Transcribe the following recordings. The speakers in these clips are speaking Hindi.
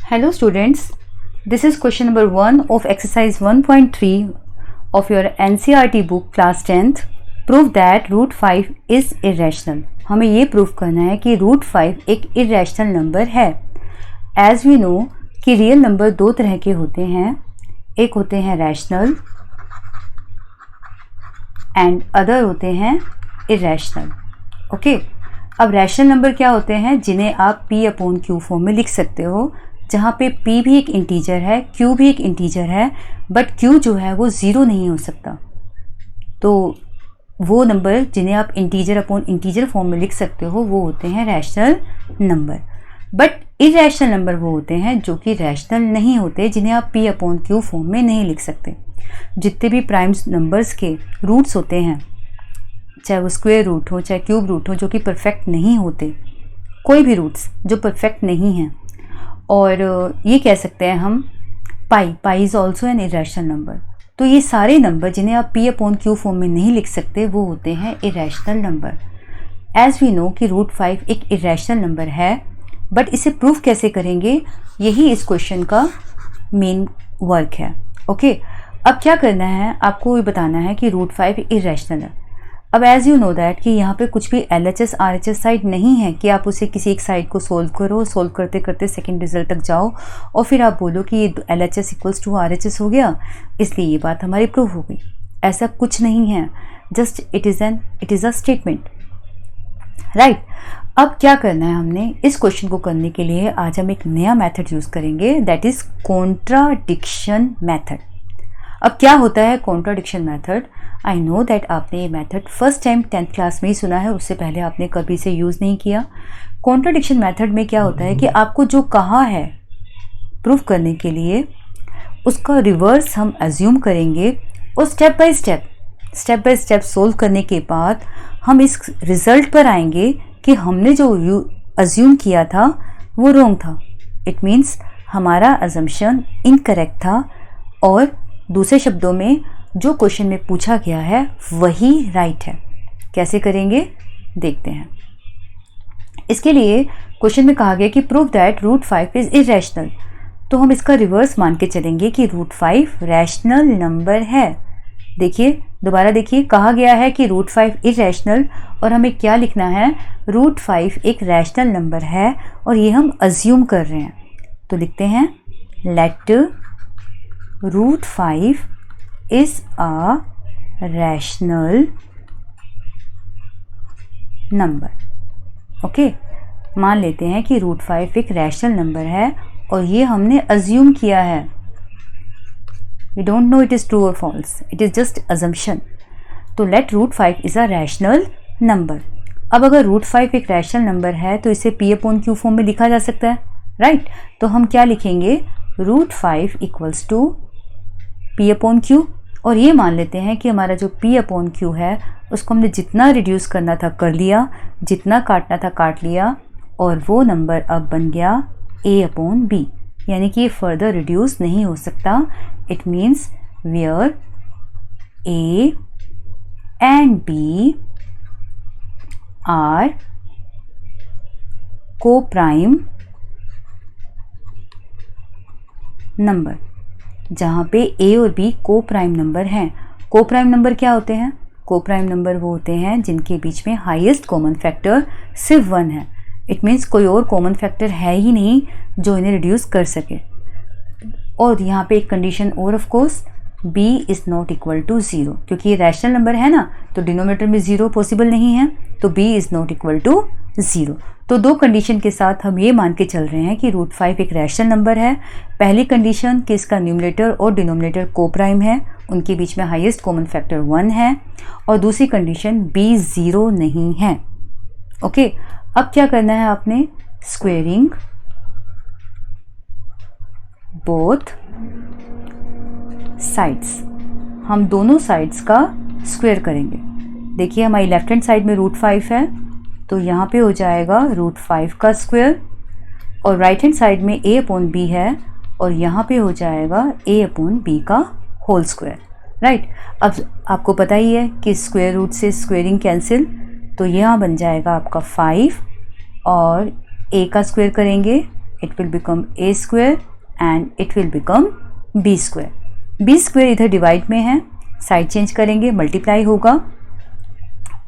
Hello students, this is question number 1 of exercise 1.3 of your NCERT book class 10th. Prove that root 5 is irrational. हमें ये प्रूव करना है कि रूट 5 एक इरेशनल नंबर है. एज वी नो कि रियल नंबर दो तरह के होते हैं, एक होते हैं रैशनल एंड अदर होते हैं इरेशनल. ओके, अब रैशनल नंबर क्या होते हैं जिन्हें आप p अपॉन क्यू फॉर्म में लिख सकते हो, जहाँ पे p भी एक इंटीजर है, q भी एक इंटीजर है, बट q जो है वो ज़ीरो नहीं हो सकता. तो वो नंबर जिन्हें आप इंटीजर अपॉन इंटीजर फॉर्म में लिख सकते हो वो होते हैं rational number. But irrational number वो होते हैं जो कि रैशनल नहीं होते, जिन्हें आप p अपॉन क्यू फॉर्म में नहीं लिख सकते. जितने भी प्राइम्स नंबर्स के रूट्स होते हैं, चाहे वो स्क्वायर रूट हो चाहे क्यूब रूट हो, जो कि परफेक्ट नहीं होते, कोई भी रूट्स जो परफेक्ट नहीं हैं, और ये कह सकते हैं हम pi is also an irrational number. तो ये सारे नंबर जिन्हें आप p अपॉन क्यू फॉर्म में नहीं लिख सकते वो होते हैं irrational number. As we know कि रूट 5 एक इरेशनल नंबर है, बट इसे प्रूफ कैसे करेंगे, यही इस क्वेश्चन का मेन वर्क है. ओके, अब क्या करना है, आपको ये बताना है कि रूट 5 इरेशनल है. अब एज़ यू नो दैट कि यहाँ पे कुछ भी LHS RHS साइड नहीं है कि आप उसे किसी एक साइड को सोल्व करो, सोल्व करते करते सेकंड रिजल्ट तक जाओ और फिर आप बोलो कि ये LHS इक्वल्स टू RHS हो गया, इसलिए ये बात हमारी प्रूव हो गई. ऐसा कुछ नहीं है, just it is a statement, right. अब क्या करना है, हमने इस क्वेश्चन को करने के लिए आज हम एक नया मेथड यूज़ करेंगे, दैट इज़ कॉन्ट्राडिक्शन मेथड. अब क्या होता है contradiction method? I know that आपने ये method first time 10th class में ही सुना है, उससे पहले आपने कभी इसे यूज़ नहीं किया. कॉन्ट्राडिक्शन मेथड में क्या होता है कि आपको जो कहा है प्रूफ करने के लिए, उसका रिवर्स हम एज्यूम करेंगे और स्टेप बाय स्टेप सोल्व करने के बाद हम इस रिज़ल्ट पर आएंगे कि हमने जो एज्यूम किया था वो रॉन्ग था. इट मीन्स हमारा अजम्पशन इनकरेक्ट था, और दूसरे शब्दों में जो क्वेश्चन में पूछा गया है वही राइट है. कैसे करेंगे देखते हैं. इसके लिए क्वेश्चन में कहा गया कि prove that root 5 is irrational. तो हम इसका रिवर्स मान के चलेंगे कि रूट 5 रैशनल नंबर है. देखिए, दोबारा देखिए, कहा गया है कि रूट 5 इरेशनल, और हमें क्या लिखना है, रूट 5 एक रैशनल नंबर है और ये हम अज्यूम कर रहे हैं. तो लिखते हैं let root 5 is a rational number. Okay, मान लेते हैं कि रूट 5 एक रैशनल नंबर है और ये हमने अज्यूम किया है. We don't know it is true और false, it is just assumption. तो let root 5 is a rational number. अब अगर रूट 5 एक रैशनल नंबर है तो इसे p अपॉन क्यू फॉर्म में लिखा जा सकता है, राइट. तो हम क्या लिखेंगे, root 5 equals to p upon q, और ये मान लेते हैं कि हमारा जो p अपॉन क्यू है उसको हमने जितना रिड्यूस करना था कर लिया, जितना काटना था काट लिया, और वो नंबर अब बन गया a अपॉन b. यानी कि ये फर्दर रिड्यूस नहीं हो सकता. It means where a and b are coprime number. जहाँ पे a और b को प्राइम नंबर हैं. को प्राइम नंबर क्या होते हैं? को प्राइम नंबर वो होते हैं जिनके बीच में हाईएस्ट कॉमन फैक्टर सिर्फ 1 है. इट मीन्स कोई और कॉमन फैक्टर है ही नहीं जो इन्हें रिड्यूस कर सके. और यहाँ पे एक कंडीशन और, of course, b is not equal to 0, क्योंकि ये रैशनल नंबर है ना, तो डिनोमिनेटर में 0 पॉसिबल नहीं है, तो b is not equal to 0. तो दो कंडीशन के साथ हम ये मान के चल रहे हैं कि रूट 5 एक रैशनल नंबर है. पहली कंडीशन कि इसका न्यूमरेटर और डिनोमिनेटर को प्राइम है, उनके बीच में हाईएस्ट कॉमन फैक्टर 1 है, और दूसरी कंडीशन b 0 नहीं है. ओके, अब क्या करना है आपने, स्क्वेयरिंग बोथ साइड्स. हम दोनों साइड्स का स्क्वायर करेंगे. देखिए, हमारी लेफ्ट हैंड साइड में रूट 5 है, तो यहाँ पे हो जाएगा रूट 5 का स्क्वायर, और राइट हैंड साइड में a अपॉन b है, और यहाँ पे हो जाएगा a अपॉन b का होल स्क्वायर, राइट. अब आपको पता ही है कि स्क्वायर रूट से स्क्वेयरिंग कैंसिल, तो यहाँ बन जाएगा आपका 5, और a का स्क्वायर करेंगे it will become a square and it will become b square. b square इधर डिवाइड में है, साइड चेंज करेंगे, मल्टीप्लाई होगा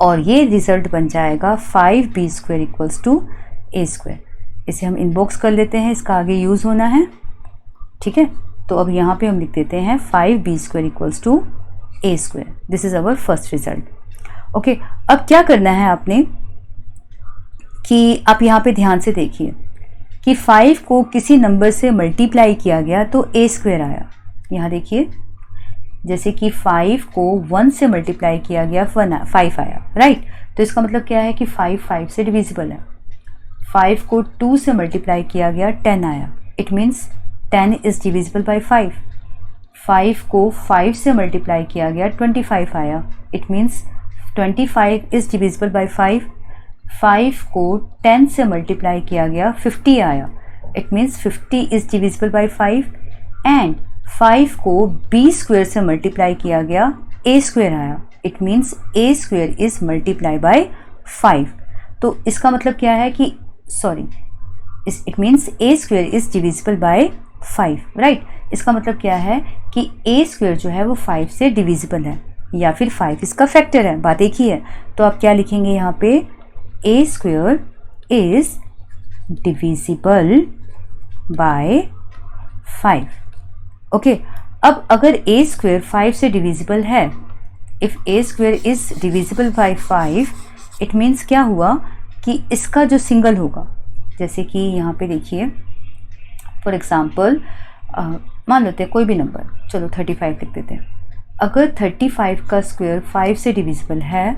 और ये रिजल्ट बन जाएगा 5b square equals to a square. इसे हम इनबॉक्स कर लेते हैं, इसका आगे यूज़ होना है. ठीक है, तो अब यहाँ पे हम लिख देते हैं 5b square equals to a square. This is our first result. Okay, अब क्या करना है आपने कि आप यहाँ पे ध्यान से देखिए कि 5 को किसी नंबर से मल्टीप्लाई किया गया तो a स्क्वायर आया. यहाँ देखिए, जैसे कि 5 को 1 से मल्टीप्लाई किया गया 5 आया, राइट. तो इसका मतलब क्या है कि 5 से डिविजिबल है. 5 को 2 से मल्टीप्लाई किया गया 10 आया. It means 10 is divisible by 5. 5 को 5 से मल्टीप्लाई किया गया 25 आया. It means 25 is divisible by 5. 5 को 10 से मल्टीप्लाई किया गया 50 आया. It means 50 is divisible by 5. And 5 को b स्क्वायर से मल्टीप्लाई किया गया a स्क्वायर आया. It means a square is multiply by 5. तो इसका मतलब क्या है कि it means a square is divisible by 5, right. इसका मतलब क्या है कि a स्क्वायर जो है वो 5 से डिविजिबल है या फिर 5 इसका फैक्टर है. बात एक ही है. तो आप क्या लिखेंगे यहाँ पे, a square is divisible by 5. Okay, अब अगर a स्क्वायर 5 से डिविजिबल है, if a square is divisible by 5, it means क्या हुआ कि इसका जो सिंगल होगा, जैसे कि यहाँ पे देखिए फॉर एग्ज़ाम्पल मान लेते हैं कोई भी नंबर, चलो 35 लिख देते हैं. अगर 35 का स्क्वायर 5 से डिविजिबल है,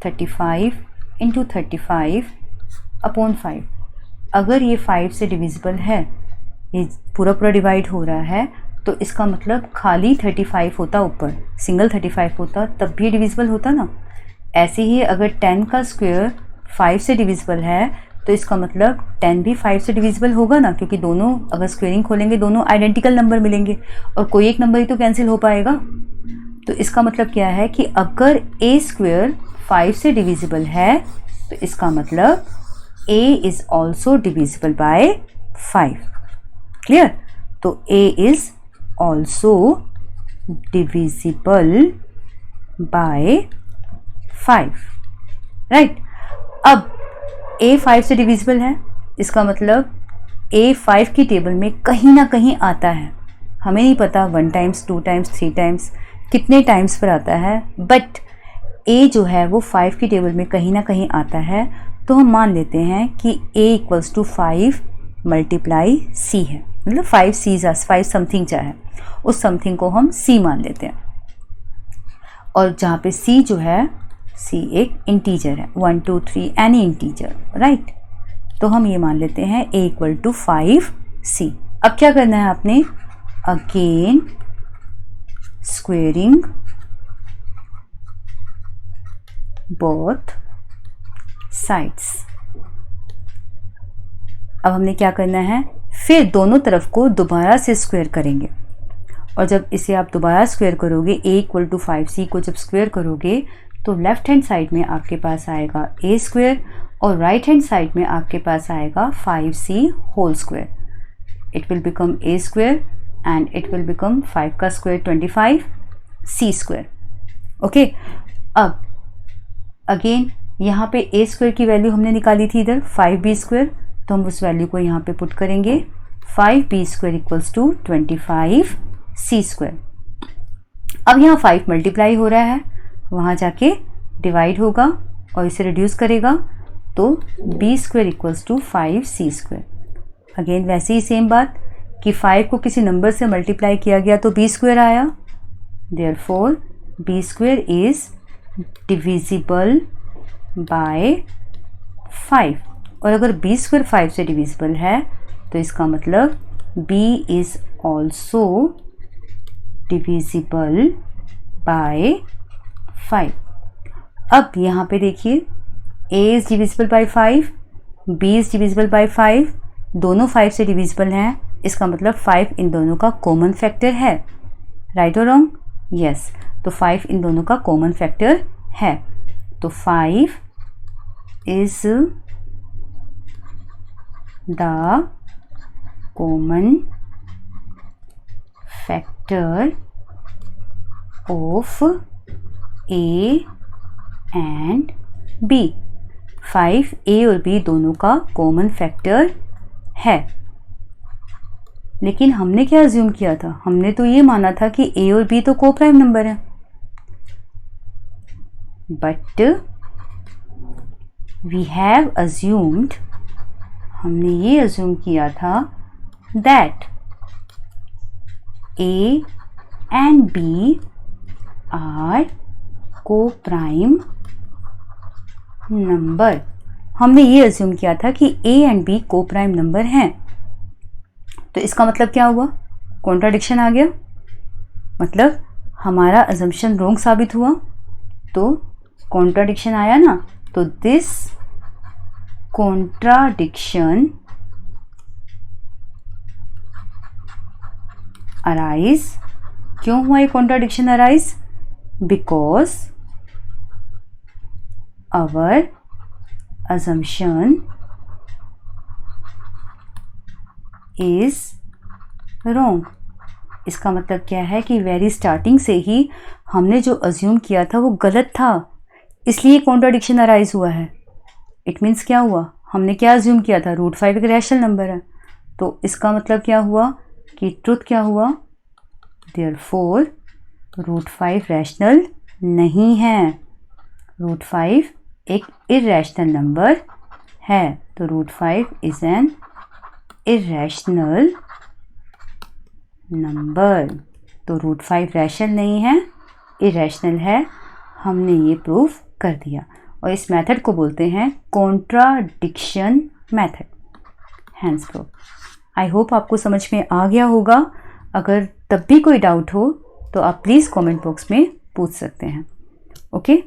35 इंटू 35 अपॉन 5, अगर ये 5 से डिविजिबल है, ये पूरा डिवाइड हो रहा है, तो इसका मतलब खाली 35 होता ऊपर, सिंगल 35 होता तब भी डिविजिबल होता ना. ऐसे ही अगर 10 का स्क्वायर 5 से डिविजिबल है तो इसका मतलब 10 भी 5 से डिविजिबल होगा ना, क्योंकि दोनों अगर स्क्वेयरिंग खोलेंगे दोनों आइडेंटिकल नंबर मिलेंगे और कोई एक नंबर ही तो कैंसिल हो पाएगा. तो इसका मतलब क्या है कि अगर a स्क्वायर 5 से डिविजिबल है तो इसका मतलब a is also divisible by 5. Clear. तो a is also divisible by 5, right. अब a 5 से डिविजिबल है, इसका मतलब a 5 की टेबल में कहीं ना कहीं आता है. हमें नहीं पता 1 टाइम्स 2 टाइम्स 3 टाइम्स कितने टाइम्स पर आता है, बट a जो है वो 5 की टेबल में कहीं ना कहीं आता है. तो हम मान लेते हैं कि a equals to 5 multiply c है, मतलब 5 C's 5 समथिंग चाहे, उस समथिंग को हम c मान लेते हैं. और जहाँ पे c जो है, c एक इंटीजर है, 1 2 3 एनी इंटीजर, राइट. तो हम ये मान लेते हैं a इक्वल टू 5c. अब क्या करना है आपने, अगेन स्क्वेयरिंग बोथ साइड्स. अब हमने क्या करना है, फिर दोनों तरफ को दोबारा से स्क्वायर करेंगे. और जब इसे आप दोबारा स्क्वायर करोगे, a इक्वल टू 5c को जब स्क्वायर करोगे तो लेफ्ट हैंड साइड में आपके पास आएगा a स्क्वायर और राइट हैंड साइड में आपके पास आएगा 5c whole square. It will become a square and it will become 5 का स्क्वायर 25c स्क्वायर. ओके, अब अगेन यहाँ पे a स्क्वायर की वैल्यू हमने निकाली थी इधर 5b स्क्वायर, तो हम उस वैल्यू को यहाँ पे पुट करेंगे. 5b square equals to 25c square. अब यहाँ 5 मल्टीप्लाई हो रहा है, वहाँ जाके डिवाइड होगा और इसे रिड्यूस करेगा, तो b square equals to 5c square. Again वैसे ही सेम बात कि 5 को किसी नंबर से मल्टीप्लाई किया गया तो b स्क्वायर आया, therefore b square is divisible by 5. और अगर b स्क्वायर 5 से डिविजिबल है तो इसका मतलब b is also divisible by 5. अब यहाँ पे देखिए a is divisible by 5, b is divisible by 5, दोनों 5 से डिविजिबल हैं. इसका मतलब 5 इन दोनों का कॉमन फैक्टर है, राइट और रॉन्ग? यस. तो 5 इन दोनों का कॉमन फैक्टर है, तो 5 is the common factor of a and b. 5 a और बी दोनों का कॉमन फैक्टर है। लेकिन हमने क्या अज्यूम किया था? हमने तो ये माना था कि ए और बी तो कोप्राइम नंबर है, बट वी हैव अज्यूम्ड, हमने ये अज्यूम किया था that a and b are coprime number. हमने ये अज्यूम किया था कि a and b coprime number हैं। तो इसका मतलब क्या हुआ? कॉन्ट्राडिक्शन आ गया, मतलब हमारा अजम्पशन रॉन्ग साबित हुआ। तो कॉन्ट्राडिक्शन आया ना, तो दिस कॉन्ट्राडिक्शन अराइज। क्यों हुआ ये contradiction arise? Because our assumption is wrong। इसका मतलब क्या है कि वेरी स्टार्टिंग से ही हमने जो अज्यूम किया था वो गलत था, इसलिए कॉन्ट्राडिक्शन अराइज हुआ है। इट मीन्स क्या हुआ? हमने क्या अज्यूम किया था? √5 एक रैशनल नंबर है। तो इसका मतलब क्या हुआ कि ट्रुथ क्या हुआ? देयरफॉर √5 रैशनल नहीं है, √5 एक इरेशनल नंबर है। तो √5 इज एन इरेशनल नंबर। तो √5 रैशनल नहीं है, इरेशनल है। हमने ये प्रूफ कर दिया और इस मेथड को बोलते हैं contradiction method, hence proof. I hope आपको समझ में आ गया होगा। अगर तब भी कोई डाउट हो तो आप प्लीज़ कमेंट बॉक्स में पूछ सकते हैं। ओके।